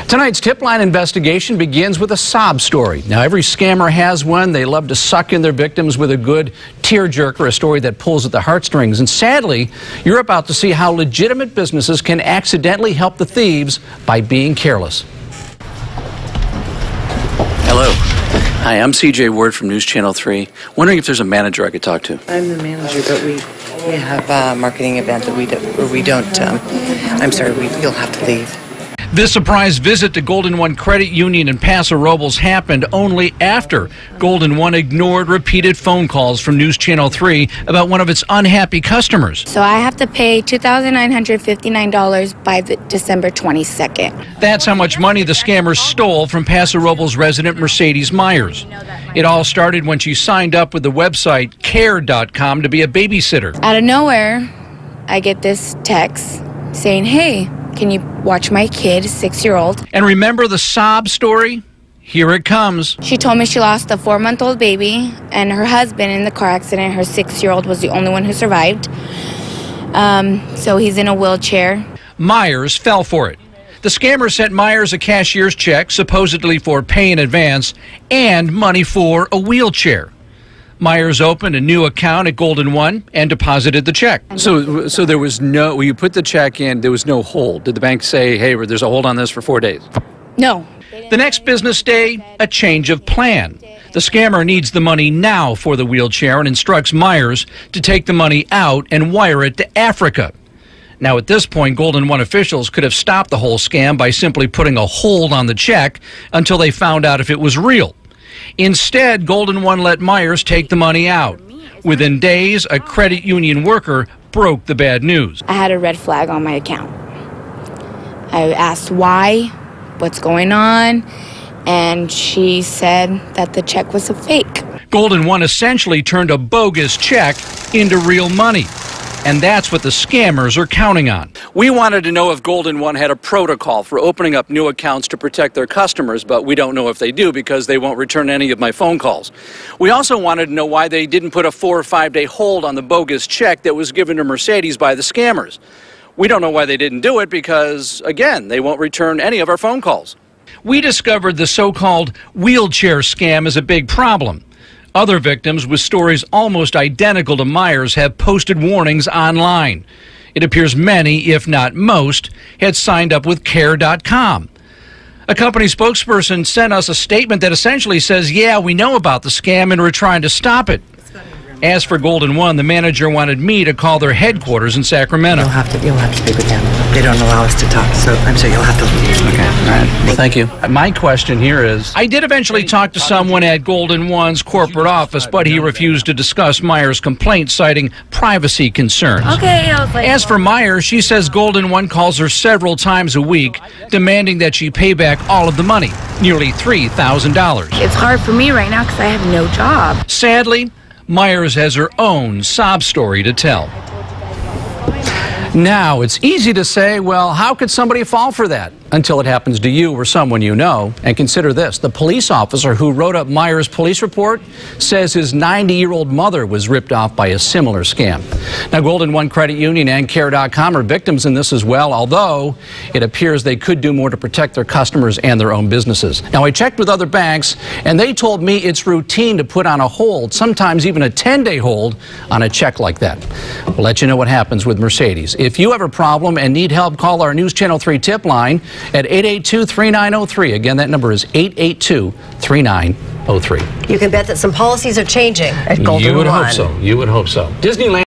Tonight's tip line investigation begins with a sob story. Now, every scammer has one. They love to suck in their victims with a good tearjerker, a story that pulls at the heartstrings. And sadly, you're about to see how legitimate businesses can accidentally help the thieves by being careless. Hello. Hi, I'm CJ Ward from News Channel 3. Wondering if there's a manager I could talk to. I'm the manager, but we have a marketing event that we don't. I'm sorry, you'll have to leave. This surprise visit to Golden One Credit Union in Paso Robles happened only after Golden One ignored repeated phone calls from News Channel 3 about one of its unhappy customers. So I have to pay $2,959 by December 22nd. That's how much money the scammers stole from Paso Robles resident Mercedes Myers. It all started when she signed up with the website care.com to be a babysitter. Out of nowhere, I get this text saying, "Hey, can you watch my kid, 6-year-old? And remember the sob story? Here it comes. She told me she lost a 4-month-old baby and her husband in the car accident. Her 6-year-old was the only one who survived. So he's in a wheelchair. Myers fell for it. The scammer sent Myers a cashier's check, supposedly for pay in advance, and money for a wheelchair. Myers opened a new account at Golden One and deposited the check. So there was no, when you put the check in, there was no hold. Did the bank say, hey, there's a hold on this for 4 days? No. The next business day, a change of plan. The scammer needs the money now for the wheelchair and instructs Myers to take the money out and wire it to Africa. Now, at this point, Golden One officials could have stopped the whole scam by simply putting a hold on the check until they found out if it was real. Instead, Golden One let Myers take the money out. Within days, a credit union worker broke the bad news. I had a red flag on my account. I asked why, what's going on, and she said that the check was a fake. Golden One essentially turned a bogus check into real money. And that's what the scammers are counting on. We wanted to know if Golden One had a protocol for opening up new accounts to protect their customers, but we don't know if they do because they won't return any of my phone calls. We also wanted to know why they didn't put a 4 or 5 day hold on the bogus check that was given to Mercedes by the scammers. We don't know why they didn't do it because, again, they won't return any of our phone calls. We discovered the so-called wheelchair scam is a big problem. Other victims with stories almost identical to Myers have posted warnings online. It appears many, if not most, had signed up with care.com. A company spokesperson sent us a statement that essentially says, yeah, we know about the scam and we're trying to stop it. As for Golden One, the manager wanted me to call their headquarters in Sacramento. You'll have to speak with them. They don't allow us to talk, so I'm sorry, you'll have to leave. Okay, all right. Well, thank you. My question here is, I did eventually talk to someone at Golden One's corporate office, but he refused to discuss Myers' complaint, citing privacy concerns. Okay, I was like... As for Myers, she says Golden One calls her several times a week, demanding that she pay back all of the money, nearly $3,000. It's hard for me right now because I have no job. Sadly, Myers has her own sob story to tell. Now, it's easy to say, well, how could somebody fall for that? Until it happens to you or someone you know. And consider this, the police officer who wrote up Myers' police report says his 90-year-old mother was ripped off by a similar scam. Now, Golden One Credit Union and care.com are victims in this as well, although it appears they could do more to protect their customers and their own businesses. Now, I checked with other banks, and they told me it's routine to put on a hold, sometimes even a 10-day hold on a check like that. We'll let you know what happens with Mercedes. If you have a problem and need help, call our News Channel 3 tip line at 882-3903. Again, that number is 882-3903. You can bet that some policies are changing at Golden One. You would hope so. You would hope so. Disneyland.